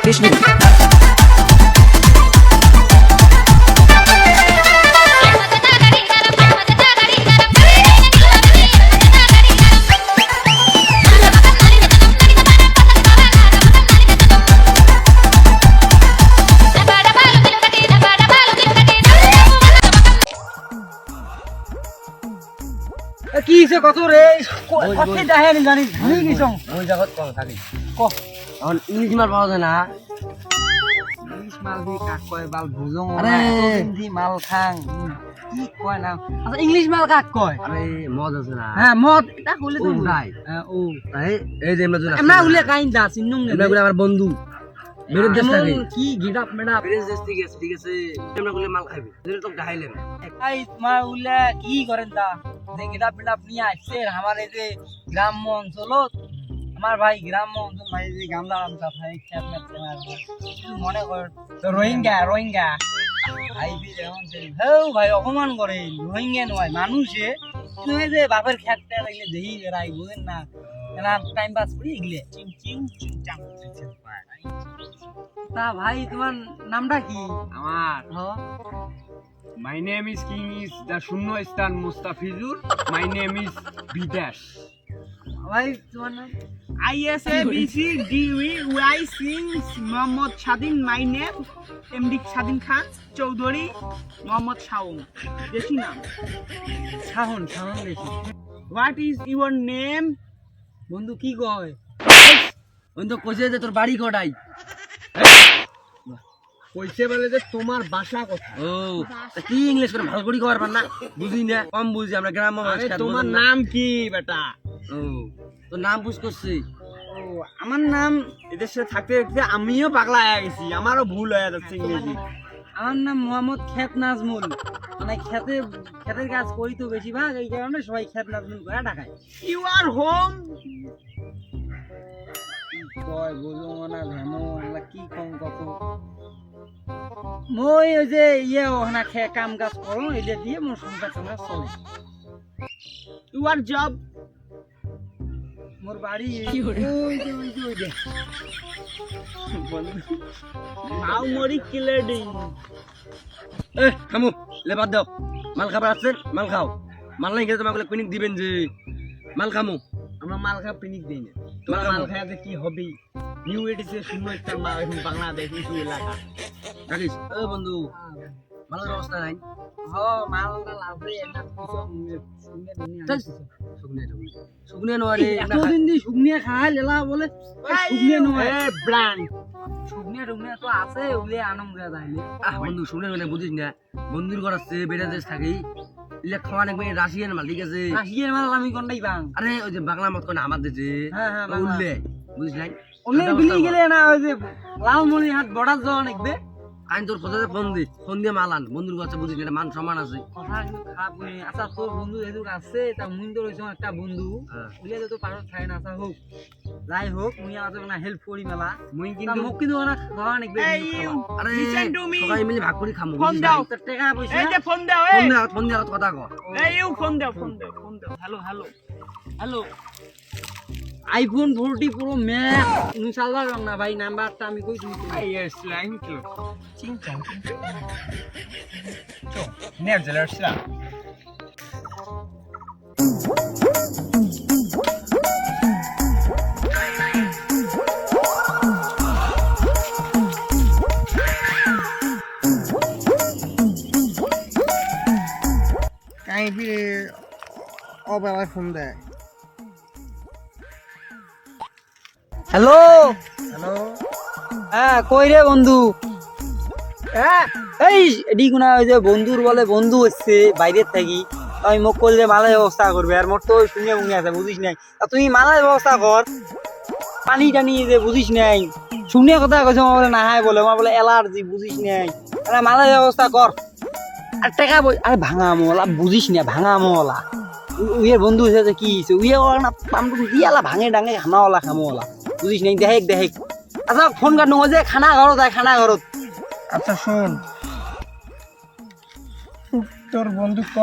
Rakesh mini. কি হইছে কত রে কত দাহে নি জানি ধুই গিছং ওই জায়গাত কম থাকি ক এখন ইংলিশ মাল পাওয়া যায় না। ইংলিশ মাল দি কাক কয় বাল বুজং আরে। হিন্দি মাল খাং কি কয় না আচ্ছা ইংলিশ মাল কাক কয় আরে মদ আছে না। হ্যাঁ মদ এটা কইলে তো ও, তাই? হ্যাঁ ও তাই এই যে আমরা আমরা উলে কাইন দা চিন্নুং আমরা গুলো আমার বন্ধু বেরোর দেশ থাকে। কি গিটাপ মেডাপ বেরোর দেশ থেকে আছে, ঠিক আছে আমরা গুলো মাল খাইবে যেটা তো দেখাইলেন। এই তোমার উলে কি করেন তা যে গিটাপ মেডাপ নিয়ে আসছে আমার এই যে গ্রাম্য অঞ্চলত আমার ভাই গ্রাম্য অঞ্চল ভাই যে গামলা গামছা ভাই খেত মনে কর তো রোহিঙ্গা ভাই বি যেমন হেউ ভাই অপমান করে রোহিঙ্গা নয় মানুষে তুমি যে বাপের খেতটা লাগলে দেহি বেড়াই বুঝেন না এরা টাইম পাস করি এগুলো চিং চিং চিং চাং তা ভাই তোমার নামটা কি আমার হ my name is King is the শূন্য স্থান মুস্তাফিজুর my name is বিদেশ ভাই তোমার নাম ISABCDEY সিংস মোহাম্মদ স্বাধীন my name MD স্বাধীন খান চৌধুরী মোহাম্মদ শাওন দেশি নাম শাহন দেখি হোয়াট ইজ ইউর নেম বন্ধু কি কয় বন্ধু কইছে যে তোর বাড়ি কোটাই। কইছে বলে যে তোমার বাসা কোথায় ও তা কি ইংলিশ করে ভালো করে কবার পার না বুঝি না কম বুঝি আমরা গ্রাম আরে তোমার নাম কি বেটা ও তোর নাম বুঝ করছি। ও আমার নাম এদেশে থাকতে থাকতে আমিও পাগলা হয়ে গেছি আমারও ভুল হয়ে যাচ্ছে ইংরেজি আমার নাম মোহাম্মদ খেত নাজমুল মানে খেতের কাজ করি তো বেশিরভাগ এই কারণে সবাই খেত নাজমুল করে ডাকায় ইউ আর হোম কয় বুঝো না ভেমো আমরা কি কম কত মই ওই যে ওখানে কাম কাজ করো এটা দিয়ে মোর সংসার টংসার চলে ইউ আর জব মোর বাড়ি ওই যে নাও মরি কিলেডিং এ খামু লে বাদ দাও মাল খাবার আসছেন মাল খাও মাল নাই খেলে তোমাকে পিনিক দিবেন যে মাল খামু আমরা মাল খা পিনিক দেই না তোমার তোমার মাল মাল খায় যে কি হবে নিউ এডিসে শূন্য একটা বাংলাদেশ ইস্যু এলাকা রাখিস ও বন্ধু মালের ব্যবস্থা নাই। হ মালটা লাভে একটা শুকনে নয় এতদিন দিয়ে শুকনিয়া খাই লেলা বলে শুকনিয়া নয় এ ব্র্যান্ড শুকনিয়া টুকনিয়া তো আছে ওগুলো আনন্দ যাইলে আহ বন্ধু শুনে মানে বুঝিস না বন্ধুর ঘর আসছে বেড়ে দেশ থাকি ইলে খাওয়া নাকবে রাশিয়ান মাল ঠিক আছে। রাশিয়ার মাল আমি কোনটাই পাং আরে ওই যে বাংলা মত কোন আমার দেশে হ্যাঁ হ্যাঁ বাংলা। উল্লে বুঝিস নাই অন্য বিলি গেলে না ওই যে লালমনি হাট বড়ার যাওয়া নাকবে আইন তোর কথা ফোন দিয়ে মাল আন বন্ধুর কাছে বুঝিস না এটা মান সম্মান আছে। কথা কিন্তু খারাপ করি আচ্ছা তোর বন্ধু এদুক আছে তা মুই তো রইছ একটা বন্ধু হ্যাঁ। বুঝলে তো পারত খায় না আচ্ছা হোক যাই হোক মুই আমাদের না হেল্প করি মেলা মুই কিন্তু কিন্তু মুখ কিন্তু না খাওয়া নাকবে আরে Listen to me. সবাই মিলে ভাগ করে খামু ফোন দাও টাকা পয়সা এই যে ফোন দাও ফোন দিয়ে কথা কর। এই ইউ ফোন দাও hello hello iPhone 40 pro max ইনশাআল্লাহ না ভাই নাম্বারটা আমি কই তুমি Yes, thank you. Cincang. Cok, ne jelas lah. কাই ফিরে অবেলায় ফোন দেয় হ্যালো হ্যাঁ কই রে বন্ধু হ্যাঁ এই এডি কোনা ওই যে বন্ধুর বলে বন্ধু হচ্ছে বাইরে থাকি আমি মোক করলে মালের ব্যবস্থা করবে আর মোর তো শুনে মুঙে আছে বুঝিস নাই তা তুই মালের ব্যবস্থা কর পানি টানি যে বুঝিস নাই শুনে কথা কইছ আমার বলে না হয় বলে আমার বলে অ্যালার্জি বুঝিস নাই আরে মালের ব্যবস্থা কর আর টাকা আরে ভাঙা মলা বুঝিস না ভাঙা মলা উইয়ের বন্ধু হয়েছে কি হয়েছে উইয়ে না পামটুকু দিয়ালা ভাঙে ডাঙে খানাওয়ালা খামোয়ালা বুঝিস নাই দেখ আচ্ছা ফোন কাট নয় যে খানা ঘরত যায় খানা ঘরত আচ্ছা শোন তোর বন্ধু ক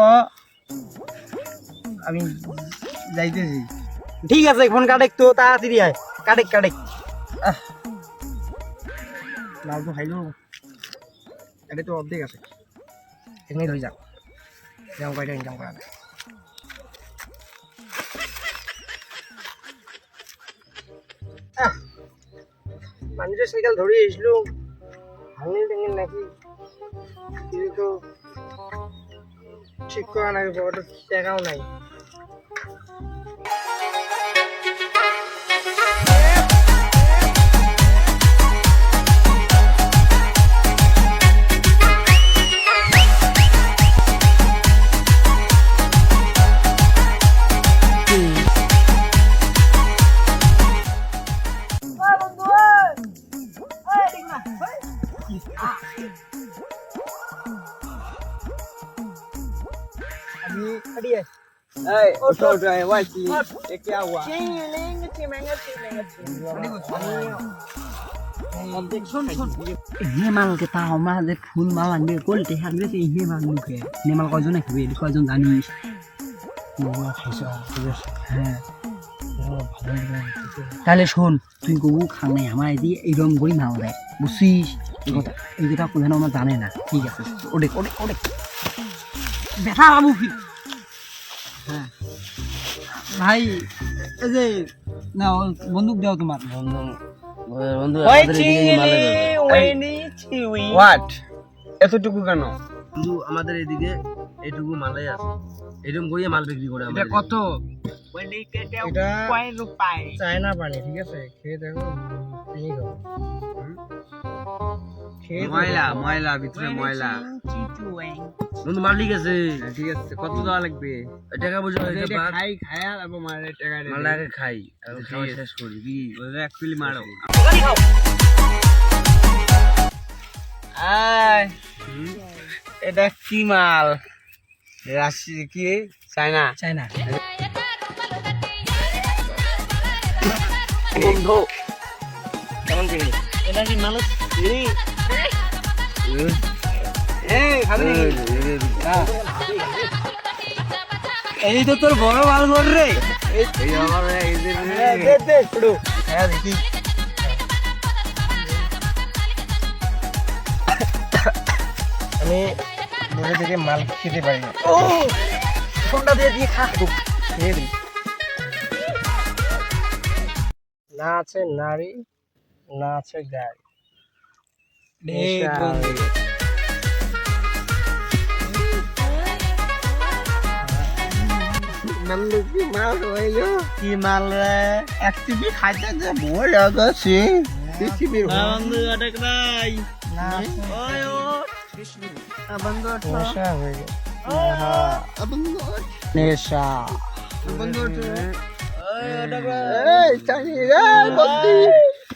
আমি যাইতেছি ঠিক আছে ফোন কাটেক তো তাড়াতাড়ি আয় কাটেক লাউ তো খাইলো এটা তো অর্ধেক আছে এখানেই রয়ে যাক যেমন কয়টা ইনকাম করা যায় মানুষের সাইকেল ধরে এসলো ভাঙিল টাঙিল নাকি কিছু তো ঠিক করা নাই বড় টাকাও নাই নেমালকে তা আমার যে ফুল মাল আনবে কোলতে হানবে সেই নেমাল মুখে নেমাল কয়জন খাবে এটি কয়জন জানিস হ্যাঁ তাহলে শোন তুই গবু খাং নাই আমার এদি এইরকম করে মাল দেয় বুঝছিস এই কথা কোথাও আমার জানে না ঠিক আছে ওডে ওডে ওডে ব্যথা বাবু কি হ্যাঁ ভাই এই যে না বন্দুক দাও তোমার বন্ধু হোয়াট এতটুকু কেন বন্ধু আমাদের এদিকে এইটুকু মালাই আছে এরকম করে মাল বিক্রি করে এটা কত এটা রুপাই চায়না পানি ঠিক আছে খেয়ে দেখো ময়লা ময়লা ভিতরে ময়লা বন্ধু মাল ঠিক আছে ঠিক আছে কত দেওয়া লাগবে টাকা বুঝো খাই খায়া তারপর মারের টাকা মাল আগে খাই আর খাওয়া শেষ করি কি এক পিলি মারো এটা কি মাল রাশি কি চায়না চায়না বন্ধু কেমন কি এটা কি মানুষ এই তো তোর বড় মাল কর রে এই আমার এই যে হ্যাঁ দেখি আমি দূরে থেকে মাল খেতে পারি না ও ফোনটা দিয়ে দিয়ে খা খেয়ে দিই না আছে নারী না আছে গাড়ি কি মাল রে এক টিপি খাইতে যে বই লাগাছে পৃথিবীর বন্ধু আটেক নাই বন্ধু নেশা হয়ে গেছে নেশা বন্ধু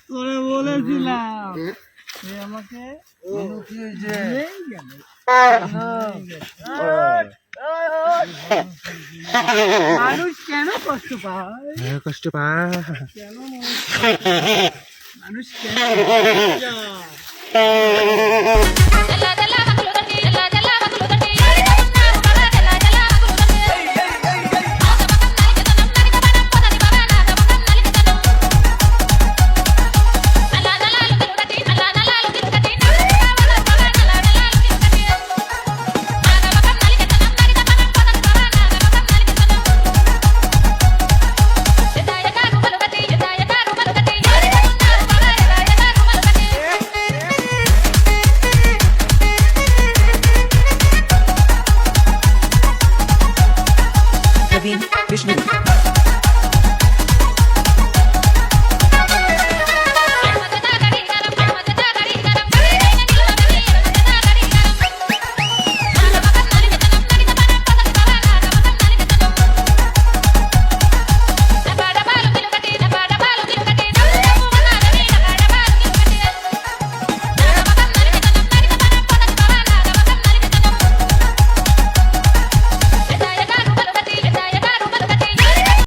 তোরে বলেছিলাম তুই আমাকে মানুষ কেন কষ্ট পায় কষ্ট পায় মানুষ কেন